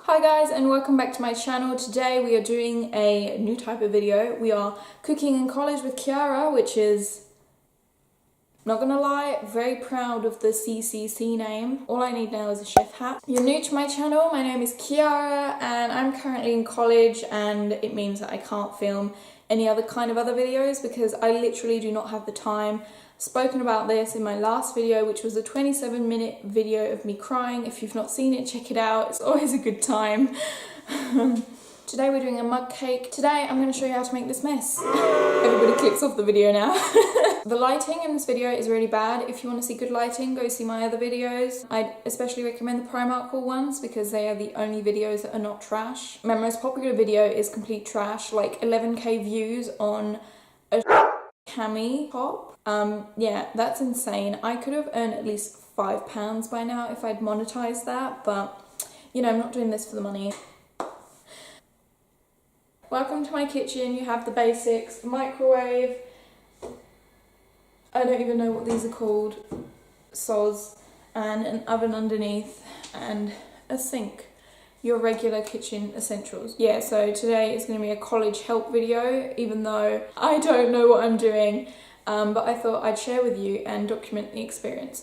Hi guys, and welcome back to my channel. Today we are doing a new type of video. We are cooking in college with Chiara, which is, not gonna lie, very proud of the CCC name. All I need now is a chef hat. You're new to my channel, my name is Chiara and I'm currently in college, and it means that I can't film any other videos because I literally do not have the time. Spoken about this in my last video, which was a 27-minute video of me crying. If you've not seen it, check it out. It's always a good time. Today we're doing a mug cake. Today I'm going to show you how to make this mess. Everybody clicks off the video now. The lighting in this video is really bad. If you want to see good lighting, go see my other videos. I'd especially recommend the Primark haul ones because they are the only videos that are not trash. My most popular video is complete trash, like 11k views on a cami top. Yeah, that's insane. I could have earned at least £5 by now if I'd monetized that, but you know, I'm not doing this for the money. Welcome to my kitchen. You have the basics: microwave, I don't even know what these are called, soz, and an oven underneath, and a sink. Your regular kitchen essentials. Yeah, so today is going to be a college help video, even though I don't know what I'm doing, but I thought I'd share with you and document the experience.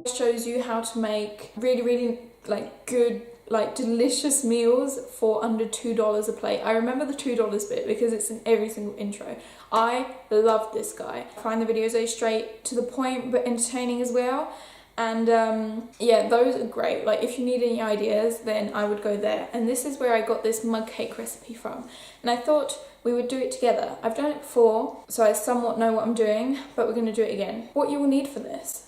It shows you how to make really good, delicious meals for under $2 a plate. I remember the $2 bit because it's in every single intro. I love this guy. I find the videos very straight to the point but entertaining as well. And yeah, those are great. Like, if you need any ideas, then I would go there. And this is where I got this mug cake recipe from. And I thought we would do it together. I've done it before, so I somewhat know what I'm doing, but we're gonna do it again. What you will need for this.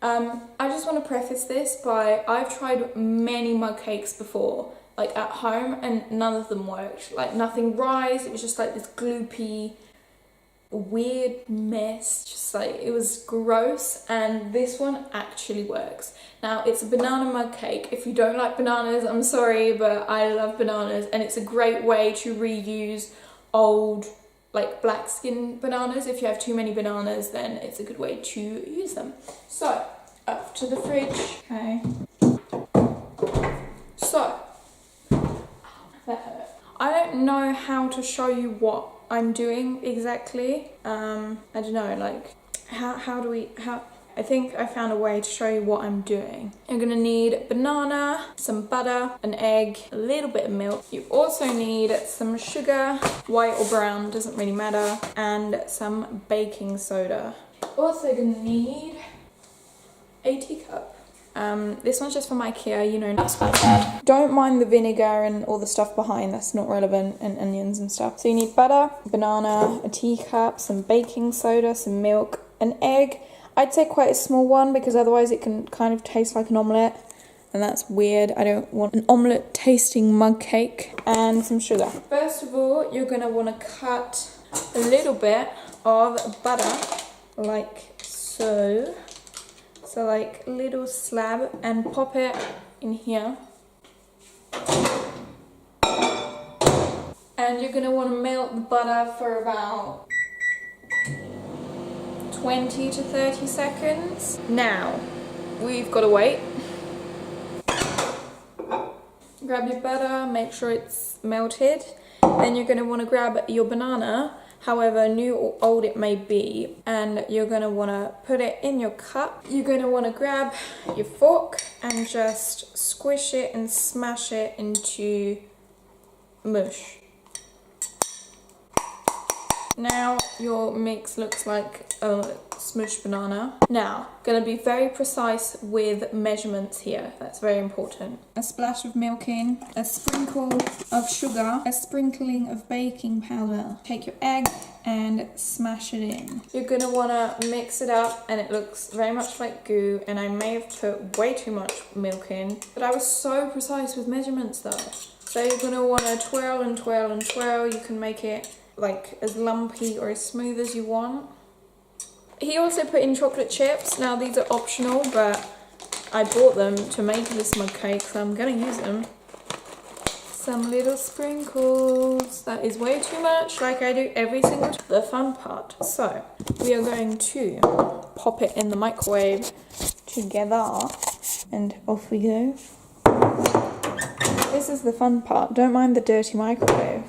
I just want to preface this by, I've tried many mug cakes before, like at home, and none of them worked. Like, nothing rise, it was just like this gloopy, weird mess, just like, it was gross, and this one actually works. Now, it's a banana mug cake. If you don't like bananas, I'm sorry, but I love bananas, and it's a great way to reuse old, like, black skin bananas. If you have too many bananas, then it's a good way to use them. So, up to the fridge. Okay. So, that hurt. I don't know how to show you what I'm doing exactly. I don't know, like, I think I found a way to show you what I'm doing. You're gonna need banana, some butter, an egg, a little bit of milk. You also need some sugar, white or brown, doesn't really matter, and some baking soda. Also gonna need a teacup. This one's just from IKEA, you know, not spicy. Don't mind the vinegar and all the stuff behind, that's not relevant, and onions and stuff. So you need butter, banana, a teacup, some baking soda, some milk, an egg. I'd say quite a small one because otherwise it can kind of taste like an omelette, and that's weird. I don't want an omelette tasting mug cake. And some sugar. First of all, you're gonna wanna cut a little bit of butter, like so. So like a little slab, and pop it in here. And you're gonna wanna melt the butter for about 20 to 30 seconds. Now, we've got to wait. Grab your butter, make sure it's melted. Then you're going to want to grab your banana, however new or old it may be, and you're going to want to put it in your cup. You're going to want to grab your fork and just squish it and smash it into mush. Now your mix looks like a smushed banana. Now, gonna be very precise with measurements here. That's very important. A splash of milk in, a sprinkle of sugar, a sprinkling of baking powder. Take your egg and smash it in. You're gonna wanna mix it up, and it looks very much like goo, and I may have put way too much milk in, but I was so precise with measurements though. So you're gonna wanna twirl and twirl and twirl. You can make it like as lumpy or as smooth as you want. He also put in chocolate chips. Now these are optional, but I bought them to make this mug cake, so I'm gonna use them. some little sprinkles. That is way too much, like I do every single time. The fun part. So, we are going to pop it in the microwave together, and off we go. This is the fun part. Don't mind the dirty microwave.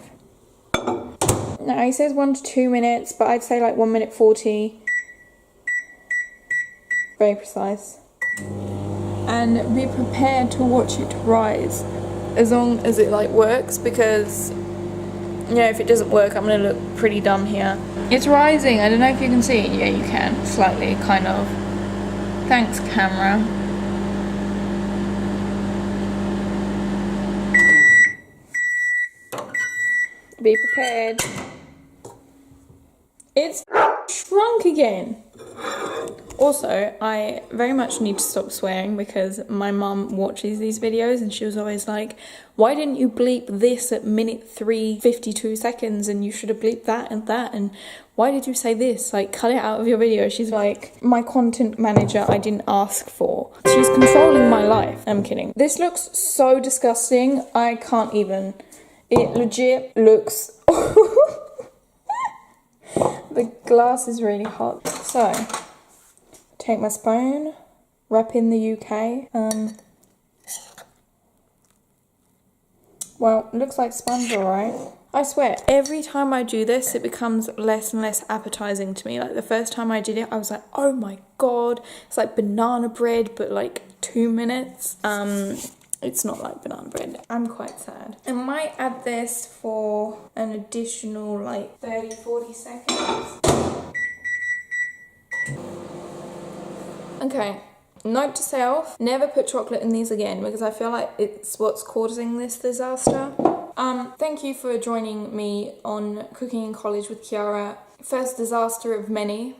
Now, he says 1 to 2 minutes, but I'd say like 1 minute 40. Very precise. And be prepared to watch it rise as long as it like works, because if it doesn't work I'm gonna look pretty dumb here. It's rising. I don't know if you can see it. Yeah, you can, slightly, kind of. Thanks, camera. Be prepared. It's shrunk again. Also, I very much need to stop swearing because my mum watches these videos and she was always like, why didn't you bleep this at minute 3:52 seconds and you should have bleeped that and that, and why did you say this? Like, cut it out of your video. She's like, my content manager I didn't ask for. She's controlling my life. I'm kidding. This looks so disgusting. I can't even. It legit looks... The glass is really hot. So... take my spoon, wrap in the UK. Well, it looks like sponge, alright. I swear, every time I do this, it becomes less and less appetizing to me. Like, the first time I did it, I was like, oh my god, it's like banana bread, but like 2 minutes. It's not like banana bread. I'm quite sad. I might add this for an additional like 30-40 seconds. Okay, note to self, never put chocolate in these again because I feel like it's what's causing this disaster. Thank you for joining me on Cooking in College with Chiara. First disaster of many,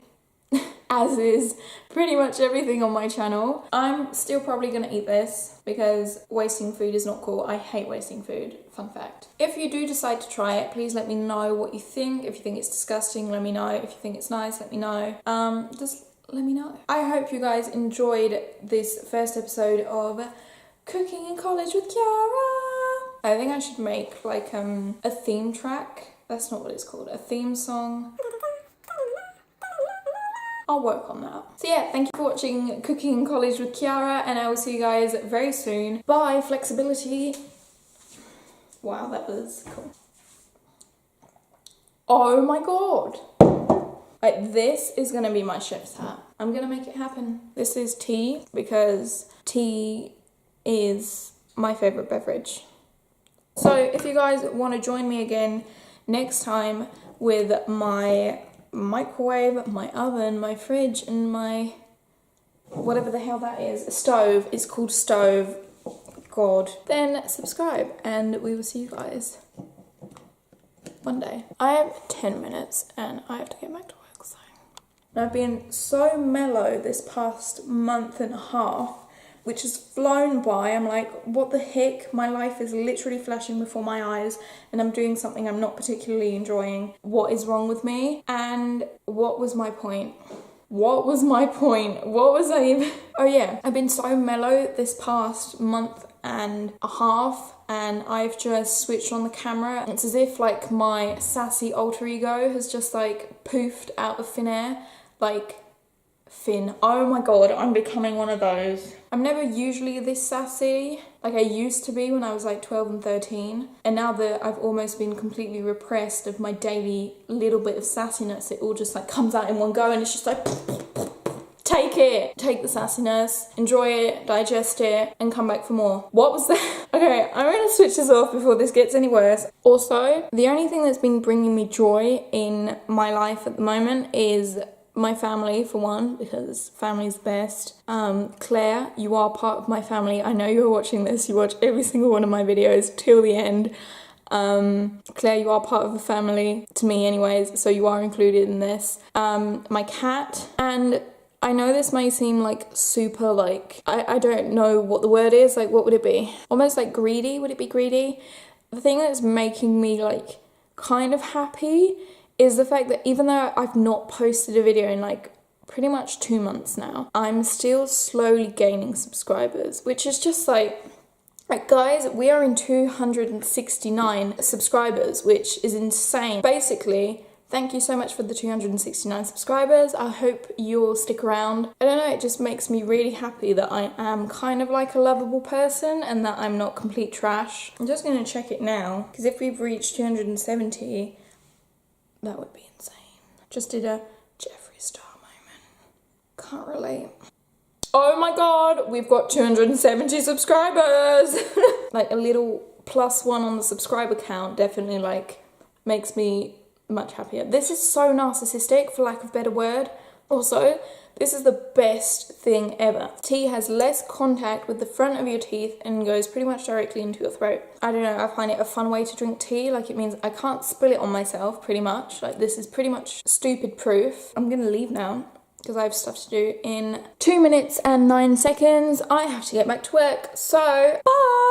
as is pretty much everything on my channel. I'm still probably gonna eat this because wasting food is not cool. I hate wasting food, fun fact. If you do decide to try it, please let me know what you think. If you think it's disgusting, let me know. If you think it's nice, let me know. Just let me know. I hope you guys enjoyed this first episode of Cooking in College with Chiara. I think I should make like a theme track. That's not what it's called. A theme song. I'll work on that. So yeah, thank you for watching Cooking in College with Chiara, and I will see you guys very soon. Bye, flexibility. Wow, that was cool. Oh my god. Like, this is gonna be my chef's hat. I'm gonna make it happen. This is tea because tea is my favorite beverage. So if you guys want to join me again next time with my microwave, my oven, my fridge, and my whatever the hell that is, stove, it's called stove, god, then subscribe and we will see you guys one day. I have 10 minutes and I have to get back to work, so. I've been so mellow this past month and a half, which has flown by. I'm like, what the heck? My life is literally flashing before my eyes and I'm doing something I'm not particularly enjoying. What is wrong with me? And what was my point? What was my point? What was I even... Oh yeah, I've been so mellow this past month and a half and I've just switched on the camera. It's as if like my sassy alter ego has just like poofed out of thin air. Like... Finn. Oh my god, I'm becoming one of those. I'm never usually this sassy, like I used to be when I was like 12 and 13. And now that I've almost been completely repressed of my daily little bit of sassiness, it all just like comes out in one go and it's just like, take it. Take the sassiness, enjoy it, digest it, and come back for more. What was that? Okay, I'm gonna switch this off before this gets any worse. Also, the only thing that's been bringing me joy in my life at the moment is my family, for one, because family's the best. Claire, you are part of my family. I know you're watching this. You watch every single one of my videos till the end. Claire, you are part of the family, to me anyways, so you are included in this. My cat, and I know this may seem like super like, I don't know what the word is, like what would it be? Almost like greedy, would it be greedy? The thing that's making me like kind of happy is the fact that even though I've not posted a video in like pretty much 2 months now, I'm still slowly gaining subscribers, which is just like, Right guys, we are in 269 subscribers, which is insane. Basically, thank you so much for the 269 subscribers. I hope you'll stick around. I don't know, it just makes me really happy that I am kind of like a lovable person and that I'm not complete trash. I'm just gonna check it now, because if we've reached 270, that would be insane. Just did a Jeffree Star moment. Can't relate. Oh my god, we've got 270 subscribers! Like a little +1 on the subscriber count definitely like makes me much happier. This is so narcissistic, for lack of a better word. Also, this is the best thing ever. Tea has less contact with the front of your teeth and goes pretty much directly into your throat. I don't know, I find it a fun way to drink tea. Like, it means I can't spill it on myself, pretty much. Like, this is pretty much stupid proof. I'm gonna leave now, because I have stuff to do in 2 minutes and 9 seconds. I have to get back to work, so bye!